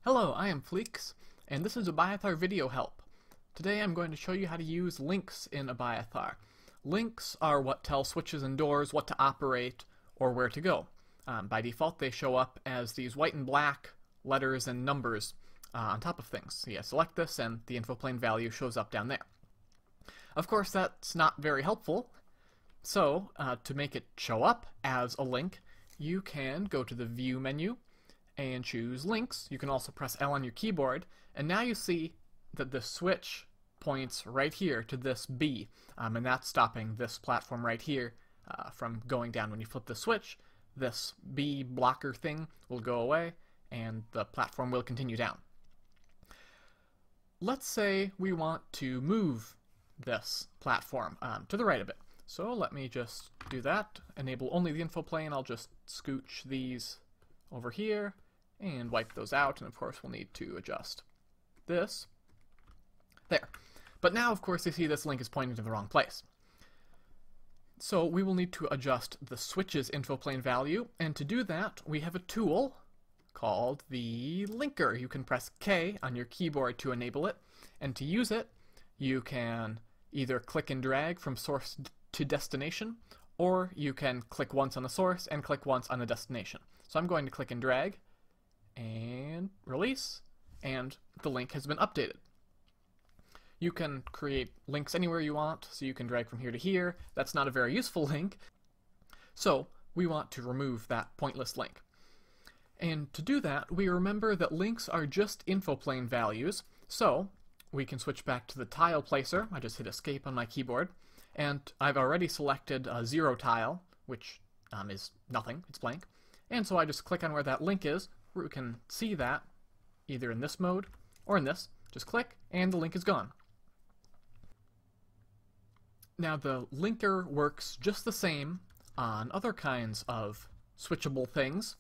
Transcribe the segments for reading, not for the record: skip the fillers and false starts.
Hello, I am Fleex, and this is Abiathar Video Help. Today I'm going to show you how to use links in Abiathar. Links are what tell switches and doors what to operate or where to go. By default they show up as these white and black letters and numbers on top of things. So you select this and the info plane value shows up down there. Of course that's not very helpful, so to make it show up as a link you can go to the View menu and choose Links. You can also press L on your keyboard, and now you see that the switch points right here to this B, and that's stopping this platform right here from going down. When you flip the switch, this B blocker thing will go away, and the platform will continue down. Let's say we want to move this platform to the right a bit. So let me just do that. Enable only the info plane. I'll just scooch these over here and wipe those out, and of course we'll need to adjust this. There. But now of course you see this link is pointing to the wrong place. So we will need to adjust the switch's info plane value, and to do that we have a tool called the linker. You can press K on your keyboard to enable it, and to use it you can either click and drag from source to destination, or you can click once on the source and click once on the destination. So I'm going to click and drag and release, and the link has been updated. You can create links anywhere you want, so you can drag from here to here. That's not a very useful link, so we want to remove that pointless link. And to do that, we remember that links are just info plane values, so we can switch back to the tile placer. I just hit escape on my keyboard, and I've already selected a 0 tile, which is nothing, it's blank. And so I just click on where that link is. We can see that either in this mode or in this. Just click and the link is gone. Now the linker works just the same on other kinds of switchable things.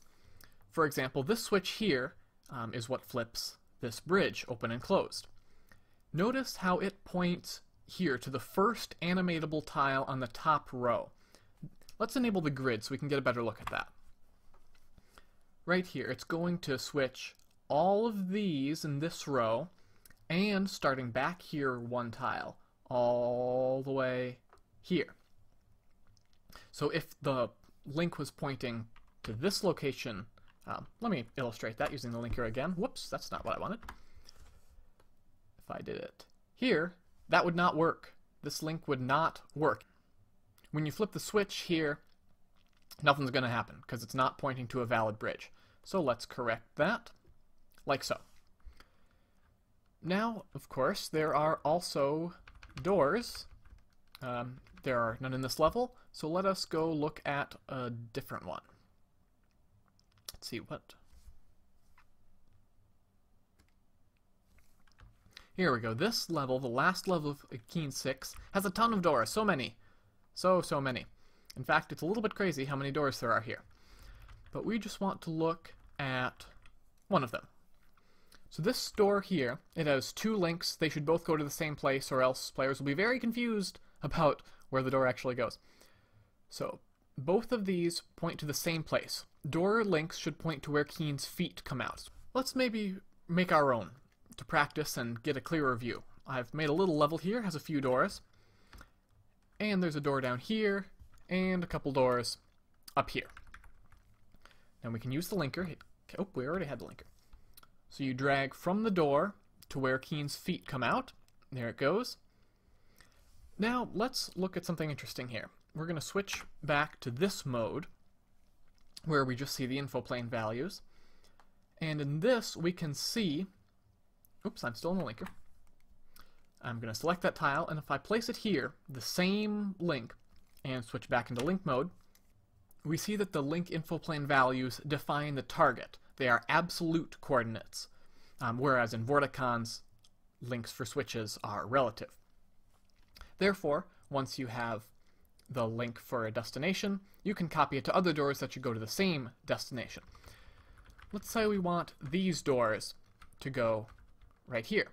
For example, this switch here is what flips this bridge open and closed. Notice how it points here to the first animatable tile on the top row. Let's enable the grid so we can get a better look at that. Right here, it's going to switch all of these in this row, and starting back here one tile, all the way here. So if the link was pointing to this location, let me illustrate that using the linker again. Whoops, that's not what I wanted. If I did it here, that would not work. This link would not work. When you flip the switch here, nothing's going to happen because it's not pointing to a valid bridge. So let's correct that, like so. Now, of course, there are also doors. There are none in this level, so let us go look at a different one. Let's see what... Here we go. This level, the last level of Keen 6, has a ton of doors. So many. So many. In fact, it's a little bit crazy how many doors there are here. But we just want to look at one of them. So this door here, it has 2 links. They should both go to the same place, or else players will be very confused about where the door actually goes. So both of these point to the same place. Door links should point to where Keen's feet come out. Let's maybe make our own to practice and get a clearer view. I've made a little level here, has a few doors, and there's a door down here, and a couple doors up here. Now we can use the linker. Oh, we already had the linker. So you drag from the door to where Keen's feet come out. There it goes. Now let's look at something interesting here. We're going to switch back to this mode, where we just see the info plane values. And in this we can see... Oops, I'm still in the linker. I'm going to select that tile, and if I place it here, the same link, and switch back into link mode, we see that the link info plane values define the target. They are absolute coordinates, whereas in Vorticon's, links for switches are relative. Therefore, once you have the link for a destination, you can copy it to other doors that should go to the same destination. Let's say we want these doors to go right here.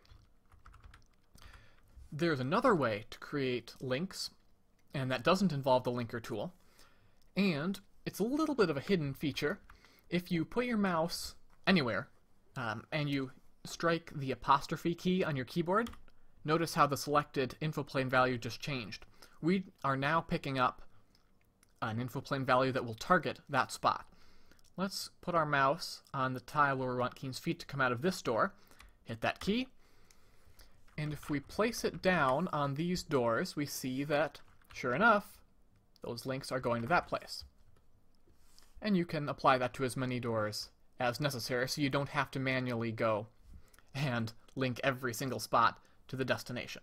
There's another way to create links, and that doesn't involve the linker tool, and it's a little bit of a hidden feature. If you put your mouse anywhere and you strike the apostrophe key on your keyboard, notice how the selected infoplane value just changed. We are now picking up an infoplane value that will target that spot. Let's put our mouse on the tile where we want Keen's feet to come out of this door, hit that key, and if we place it down on these doors, we see that, sure enough, those links are going to that place. And you can apply that to as many doors as necessary, so you don't have to manually go and link every single spot to the destination.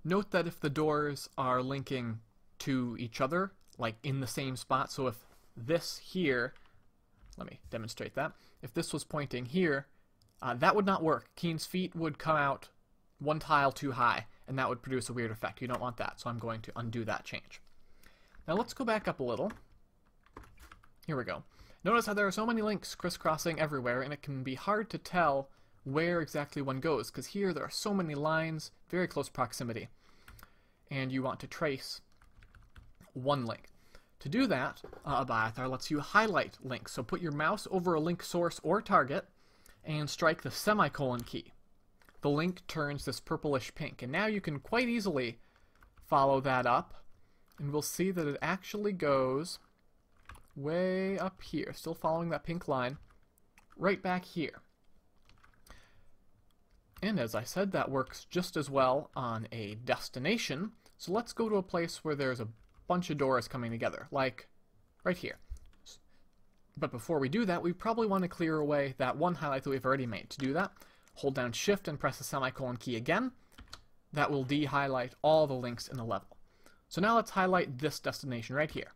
Note that if the doors are linking to each other, like in the same spot, so if this here, let me demonstrate that, if this was pointing here, that would not work. Keen's feet would come out one tile too high, and that would produce a weird effect. You don't want that, so I'm going to undo that change. Now let's go back up a little. Here we go. Notice how there are so many links crisscrossing everywhere, and it can be hard to tell where exactly one goes, because here there are so many lines, very close proximity, and you want to trace one link. To do that, Abiathar lets you highlight links, so put your mouse over a link source or target, and strike the semicolon key. The link turns this purplish pink, and now you can quite easily follow that up, and we'll see that it actually goes way up here, still following that pink line, right back here. And as I said, that works just as well on a destination, so let's go to a place where there's a bunch of doors coming together, like right here. But before we do that, we probably want to clear away that one highlight that we've already made. To do that, hold down Shift and press the semicolon key again. That will de-highlight all the links in the level. So now let's highlight this destination right here.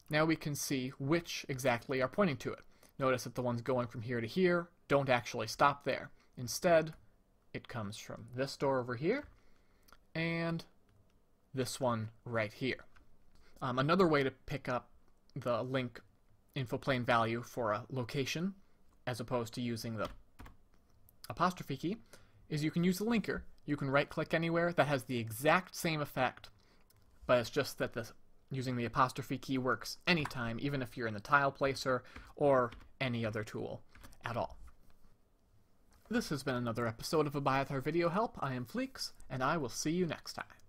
Now we can see which exactly are pointing to it. Notice that the ones going from here to here don't actually stop there. Instead, it comes from this door over here and this one right here. Another way to pick up the link infoplane value for a location, as opposed to using the apostrophe key, is you can use the linker. You can right-click anywhere that has the exact same effect, but it's just that using the apostrophe key works anytime, even if you're in the tile placer or any other tool at all. This has been another episode of Abiathar Video Help. I am Fleex, and I will see you next time.